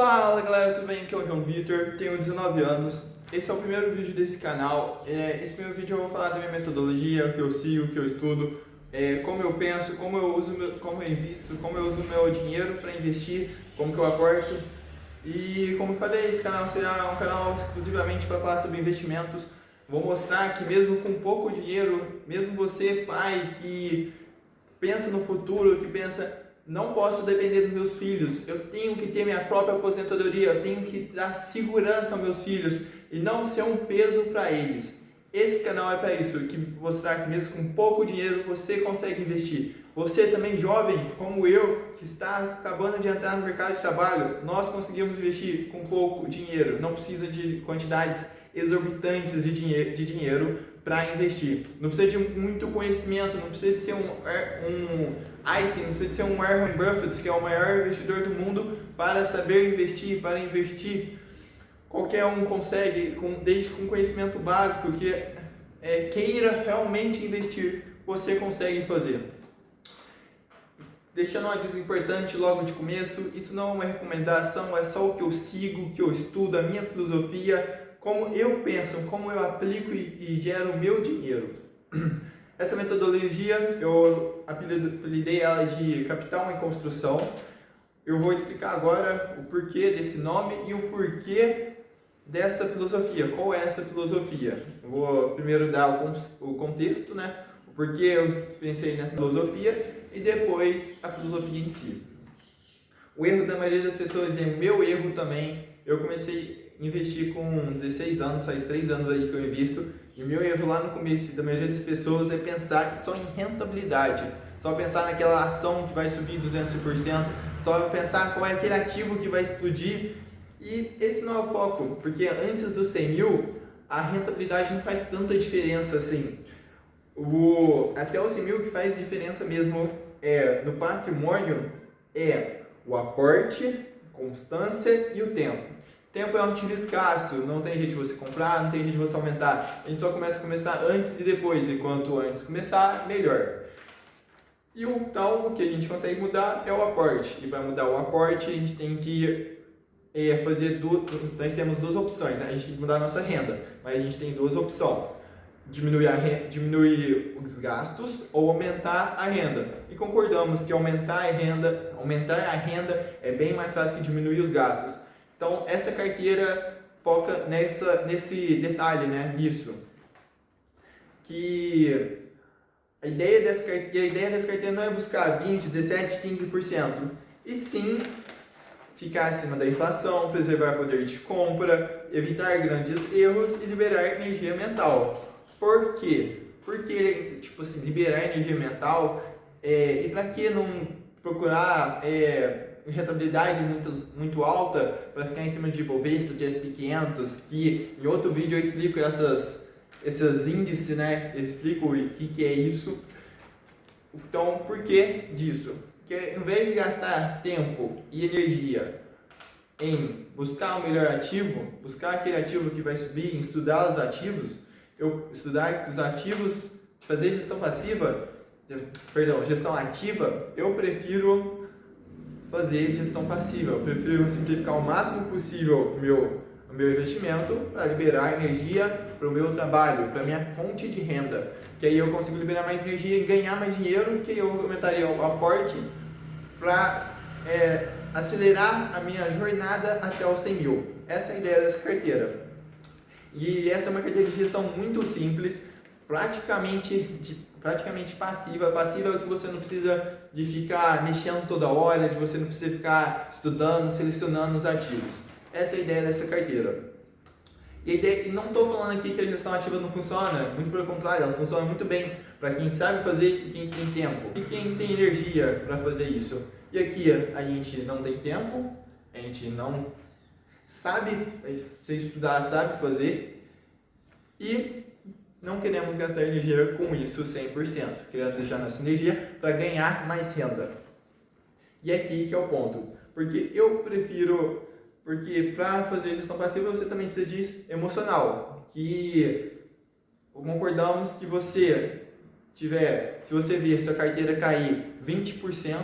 Fala galera, tudo bem? Aqui é o João Vitor, tenho 19 anos. Esse é o primeiro vídeo desse canal. Esse primeiro vídeo eu vou falar da minha metodologia, o que eu sigo, o que eu estudo, como eu penso, como eu uso, como eu invisto, como eu uso meu dinheiro para investir, como que eu aporto. E como eu falei, esse canal será um canal exclusivamente para falar sobre investimentos. Vou mostrar que mesmo com pouco dinheiro, mesmo você pai que pensa no futuro, que pensa não posso depender dos meus filhos, eu tenho que ter minha própria aposentadoria, eu tenho que dar segurança aos meus filhos e não ser um peso para eles. Esse canal é para isso, que mostrar que mesmo com pouco dinheiro você consegue investir. Você também jovem, como eu, que está acabando de entrar no mercado de trabalho, nós conseguimos investir com pouco dinheiro, não precisa de quantidades exorbitantes de dinheiro para investir. Não precisa de muito conhecimento, não precisa de ser um Einstein, não precisa de ser um Warren Buffett, que é o maior investidor do mundo, para saber investir, para investir. Qualquer um consegue, desde com conhecimento básico, que queira realmente investir, você consegue fazer. Deixando um aviso importante logo de começo, isso não é uma recomendação, é só o que eu sigo, o que eu estudo, a minha filosofia, como eu penso, como eu aplico e gero o meu dinheiro. Essa metodologia, eu apelidei ela de Capital em Construção. Eu vou explicar agora o porquê desse nome e o porquê dessa filosofia. Qual é essa filosofia? Eu vou primeiro dar o contexto, né? O porquê eu pensei nessa filosofia e depois a filosofia em si. O erro da maioria das pessoas, e o meu erro também, eu comecei a investir com 16 anos, faz 3 anos aí que eu invisto, e o meu erro lá no começo da maioria das pessoas é pensar só em rentabilidade, só pensar naquela ação que vai subir 200%, só pensar qual é aquele ativo que vai explodir, e esse não é o foco, porque antes dos 100 mil, a rentabilidade não faz tanta diferença assim. Até os 100 mil que faz diferença mesmo no patrimônio é o aporte, constância e o tempo. Tempo é um ativo escasso, não tem jeito de você comprar, não tem jeito de você aumentar. A gente só começar antes e depois, e quanto antes começar, melhor. E o que a gente consegue mudar é o aporte. E para mudar o aporte, a gente tem que nós temos duas opções, né? A gente tem que mudar a nossa renda, mas a gente tem duas opções. Diminuir os gastos ou aumentar a renda. E concordamos que aumentar a renda é bem mais fácil que diminuir os gastos. Então, essa carteira foca nesse detalhe, né? Nisso. Que a ideia dessa carteira não é buscar 20, 17, 15%, e sim ficar acima da inflação, preservar poder de compra, evitar grandes erros e liberar energia mental. Por quê? Porque, liberar energia mental, e para que não procurar rentabilidade muito alta para ficar em cima de Bovespa, de S&P 500, que em outro vídeo eu explico esses índices, né? Eu explico o que é isso. Então, por que disso? Porque em vez de gastar tempo e energia em buscar o melhor ativo, buscar aquele ativo que vai subir, em estudar os ativos, fazer gestão ativa, eu prefiro fazer gestão passiva. Eu prefiro simplificar o máximo possível o meu investimento para liberar energia para o meu trabalho, para a minha fonte de renda. Que aí eu consigo liberar mais energia e ganhar mais dinheiro, que eu aumentaria o aporte para acelerar a minha jornada até os 100 mil. Essa é a ideia dessa carteira. E essa é uma carteira de gestão muito simples, praticamente passiva. Passiva é o que você não precisa de ficar mexendo toda hora, de você não precisa ficar estudando, selecionando os ativos. Essa é a ideia dessa carteira. E não estou falando aqui que a gestão ativa não funciona, muito pelo contrário, ela funciona muito bem para quem sabe fazer e quem tem tempo. E quem tem energia para fazer isso. E aqui a gente não tem tempo, a gente não sabe, se estudar, sabe fazer, e não queremos gastar energia com isso 100%. Queremos deixar nossa energia para ganhar mais renda. E aqui que é o ponto. Porque para fazer gestão passiva você também precisa de emocional. Que concordamos que se você ver sua carteira cair 20%,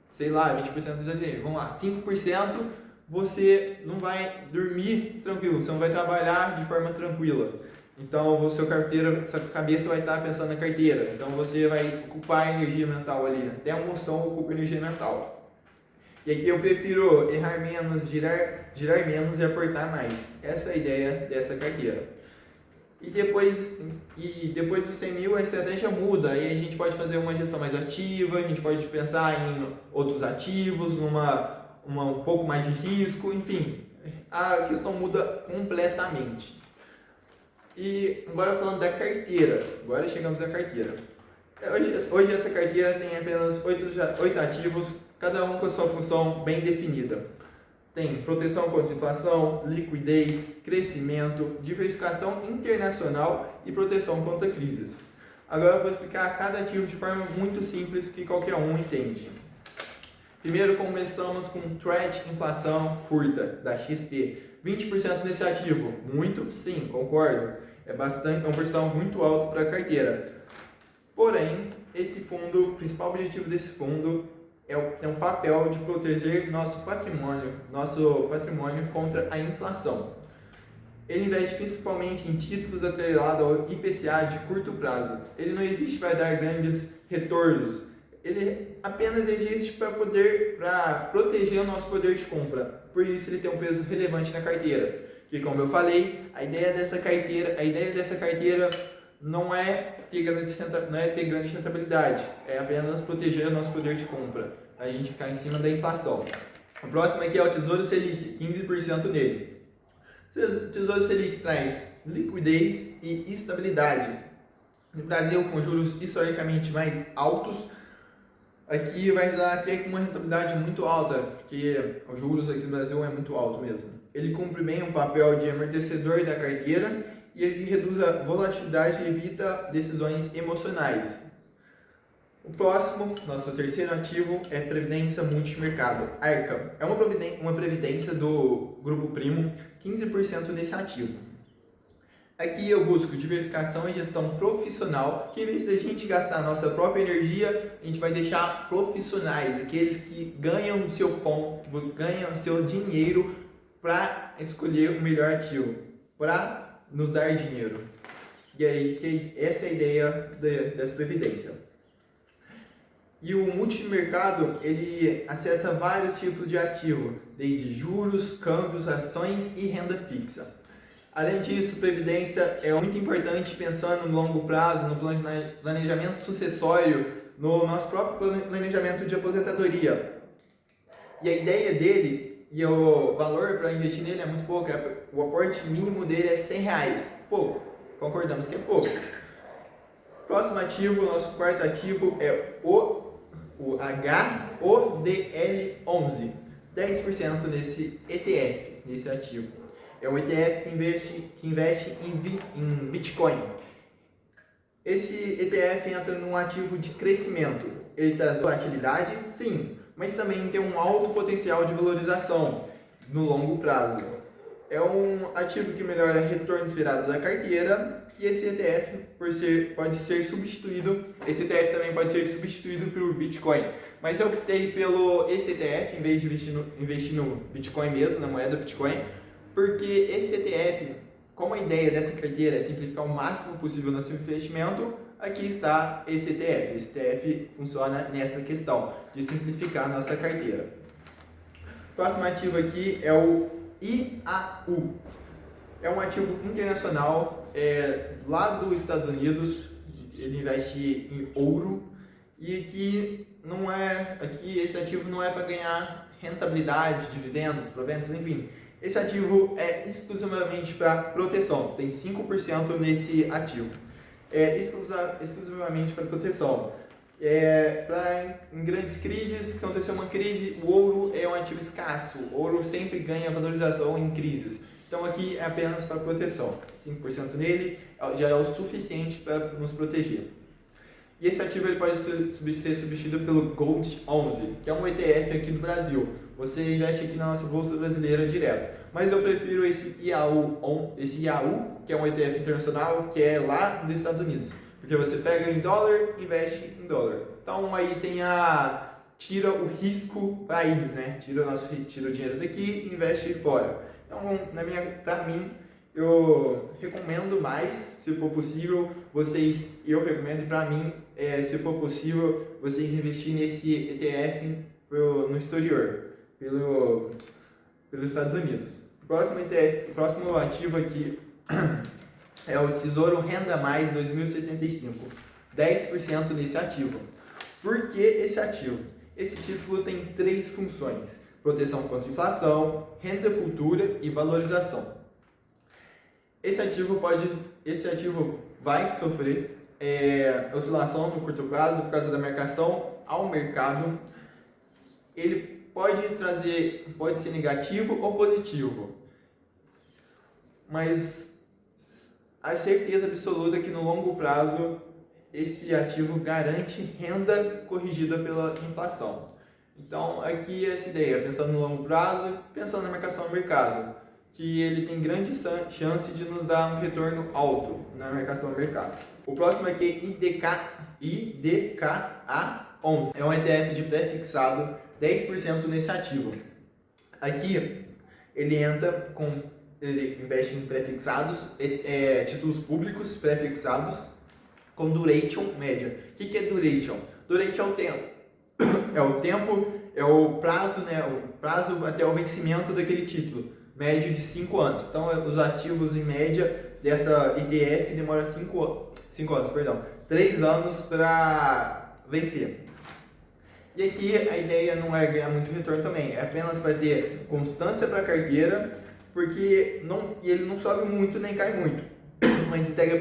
sei lá, 20%, vamos lá, 5%, você não vai dormir tranquilo, você não vai trabalhar de forma tranquila. Então, sua cabeça vai estar pensando na carteira. Então, você vai ocupar energia mental ali. Até a emoção ocupa energia mental. E aqui eu prefiro errar menos, girar menos e aportar mais. Essa é a ideia dessa carteira. E depois dos 100 mil a estratégia muda. Aí a gente pode fazer uma gestão mais ativa, a gente pode pensar em outros ativos, um pouco mais de risco, enfim. A questão muda completamente. E agora falando da carteira, agora chegamos à carteira. Hoje essa carteira tem apenas 8 ativos, cada um com a sua função bem definida. Tem proteção contra inflação, liquidez, crescimento, diversificação internacional e proteção contra crises. Agora eu vou explicar cada ativo de forma muito simples que qualquer um entende. Primeiro começamos com Threat Inflação Curta, da XP. 20% nesse ativo. Muito? Sim, concordo. É um percentual muito alto para a carteira. Porém, esse fundo, o principal objetivo desse fundo é um papel de proteger nosso patrimônio contra a inflação. Ele investe principalmente em títulos atrelados ao IPCA de curto prazo. Ele não existe para dar grandes retornos. Ele apenas existe para proteger o nosso poder de compra. Por isso ele tem um peso relevante na carteira. Que, como eu falei, a ideia dessa carteira não é ter grande rentabilidade, é apenas proteger o nosso poder de compra, a gente ficar em cima da inflação. O próximo aqui é o Tesouro Selic, 15% nele. O Tesouro Selic traz liquidez e estabilidade. No Brasil, com juros historicamente mais altos, aqui vai dar até com uma rentabilidade muito alta, porque os juros aqui no Brasil é muito alto mesmo. Ele cumpre bem um papel de amortecedor da carteira e ele reduz a volatilidade e evita decisões emocionais. O próximo, nosso terceiro ativo, é Previdência Multimercado, Arca. É uma previdência do Grupo Primo, 15% nesse ativo. Aqui eu busco diversificação e gestão profissional, que em vez de a gente gastar a nossa própria energia, a gente vai deixar profissionais, aqueles que ganham seu dinheiro para escolher o melhor ativo, para nos dar dinheiro. E aí, essa é a ideia dessa previdência. E o multimercado, ele acessa vários tipos de ativo, desde juros, câmbios, ações e renda fixa. Além disso, previdência é muito importante pensando no longo prazo, no planejamento sucessório, no nosso próprio planejamento de aposentadoria. E a ideia dele e o valor para investir nele é muito pouco. O aporte mínimo dele é R$100. Pouco. Concordamos que é pouco. Próximo ativo, nosso quarto ativo é o HODL11. 10% nesse ETF, nesse ativo. É um ETF que investe em Bitcoin. Esse ETF entra num ativo de crescimento. Ele traz volatilidade, sim, mas também tem um alto potencial de valorização no longo prazo. É um ativo que melhora o retorno esperado da carteira e esse ETF pode ser substituído. Esse ETF também pode ser substituído pelo Bitcoin. Mas eu optei pelo esse ETF em vez de investir no Bitcoin mesmo, na moeda Bitcoin, porque esse ETF, como a ideia dessa carteira é simplificar o máximo possível nosso investimento, aqui está esse ETF. Esse ETF funciona nessa questão de simplificar a nossa carteira. O próximo ativo aqui é o IAU. É um ativo internacional lá dos Estados Unidos. Ele investe em ouro e aqui esse ativo não é para ganhar rentabilidade, dividendos, proventos, enfim. Esse ativo é exclusivamente para proteção, tem 5% nesse ativo. É exclusivamente para proteção. Em grandes crises, se acontecer uma crise, o ouro é um ativo escasso. O ouro sempre ganha valorização em crises. Então aqui é apenas para proteção. 5% nele já é o suficiente para nos proteger. E esse ativo ele pode ser substituído pelo Gold 11, que é um ETF aqui do Brasil. Você investe aqui na nossa bolsa brasileira direto. Mas eu prefiro esse IAU, que é um ETF internacional, que é lá dos Estados Unidos. Porque você pega em dólar e investe em dólar. Então aí tem a tira o risco país, né? Tira o dinheiro daqui e investe fora. Então, para mim, eu recomendo mais, se for possível, eu recomendo, e para mim, se for possível, vocês investirem nesse ETF no exterior, pelos Estados Unidos. O próximo ativo aqui é o Tesouro Renda Mais 2065, 10% nesse ativo. Por que esse ativo? Esse título tem 3 funções: proteção contra inflação, renda futura e valorização. Esse ativo vai sofrer oscilação no curto prazo por causa da marcação ao mercado. Ele pode ser negativo ou positivo, mas a certeza absoluta é que no longo prazo esse ativo garante renda corrigida pela inflação. Então aqui essa ideia, pensando no longo prazo, pensando na marcação ao mercado, que ele tem grande chance de nos dar um retorno alto na marcação ao mercado. O próximo aqui é IDKA11, é um ETF de pré-fixado, 10% nesse ativo. Aqui ele investe em pré-fixados, títulos públicos pré-fixados com duration média. O que é duration? Duration é o tempo. É o prazo, né? O prazo até o vencimento daquele título, médio de 5 anos. Então, os ativos em média dessa ETF demora 3 anos para vencer. E aqui a ideia não é ganhar muito retorno também, é apenas para ter constância para a carteira, porque ele não sobe muito nem cai muito, mas entrega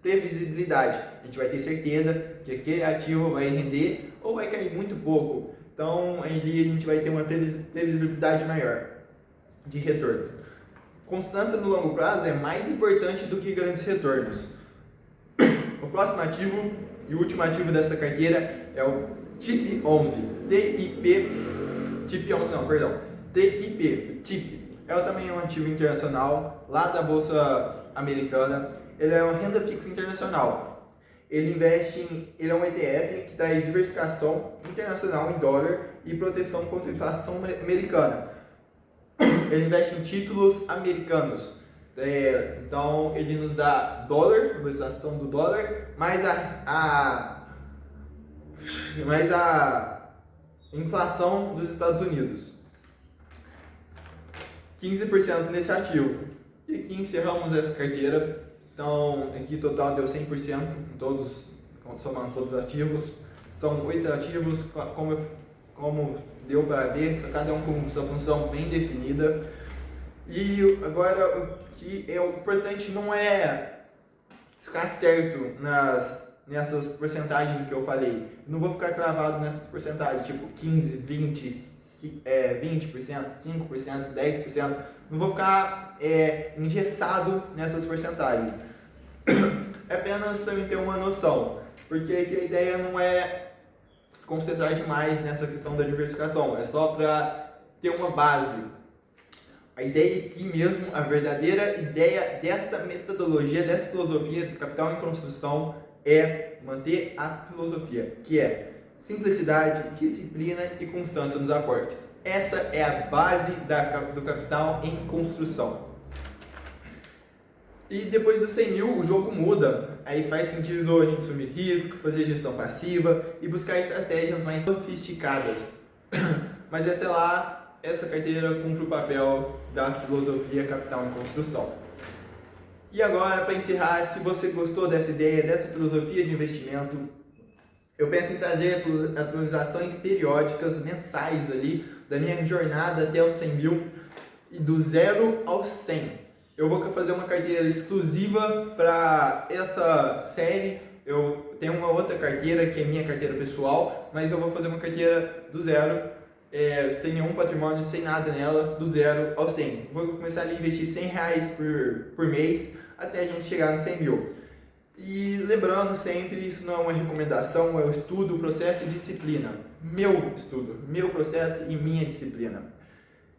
previsibilidade. A gente vai ter certeza que aquele ativo vai render ou vai cair muito pouco. Então, ali a gente vai ter uma previsibilidade maior de retorno. Constância no longo prazo é mais importante do que grandes retornos. O próximo ativo e o último ativo dessa carteira é o TIP11. TIP também é um ativo internacional lá da Bolsa Americana. Ele é uma renda fixa internacional. Ele é um ETF que traz diversificação internacional em dólar e proteção contra a inflação americana. Ele investe em títulos americanos. Então ele nos dá dólar, valorização do dólar, mais a inflação dos Estados Unidos. 15% nesse ativo. E aqui encerramos essa carteira. Então, aqui total deu 100% em somando todos os ativos. São 8 ativos, como deu para ver, cada um com sua função bem definida. E agora, o que é o importante não é ficar certo nessas porcentagens que eu falei. Não vou ficar cravado nessas porcentagens, tipo 15, 20%, 5%, 10%. Não vou ficar engessado nessas porcentagens. É apenas para mim ter uma noção, porque aqui a ideia não é se concentrar demais nessa questão da diversificação, é só para ter uma base. A ideia aqui mesmo, a verdadeira ideia desta metodologia, dessa filosofia do capital em construção é manter a filosofia, que é simplicidade, disciplina e constância nos aportes. Essa é a base do capital em construção. E depois dos 100 mil, o jogo muda. Aí faz sentido a gente assumir risco, fazer gestão passiva e buscar estratégias mais sofisticadas. Mas até lá, essa carteira cumpre o papel da filosofia capital em construção. E agora, para encerrar, se você gostou dessa ideia, dessa filosofia de investimento, eu penso em trazer atualizações periódicas, mensais ali, da minha jornada até os 100 mil, e do 0 ao 100. Eu vou fazer uma carteira exclusiva para essa série. Eu tenho uma outra carteira, que é minha carteira pessoal, mas eu vou fazer uma carteira do zero, sem nenhum patrimônio, sem nada nela, do 0 ao 100. Vou começar a investir R$100 por mês, até a gente chegar nos 100 mil. E lembrando sempre, isso não é uma recomendação, é o estudo, processo e disciplina. Meu estudo, meu processo e minha disciplina.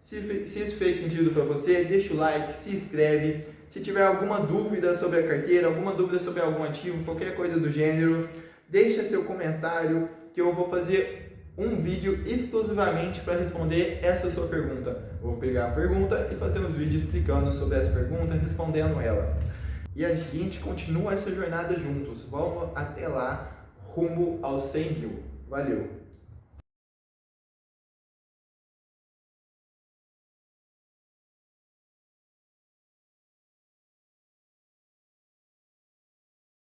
Se isso fez sentido para você, deixa o like, se inscreve. Se tiver alguma dúvida sobre a carteira, alguma dúvida sobre algum ativo, qualquer coisa do gênero, deixa seu comentário que eu vou fazer um vídeo exclusivamente para responder essa sua pergunta. Vou pegar a pergunta e fazer um vídeo explicando sobre essa pergunta, respondendo ela. E a gente continua essa jornada juntos. Vamos até lá, rumo aos 100 mil. Valeu!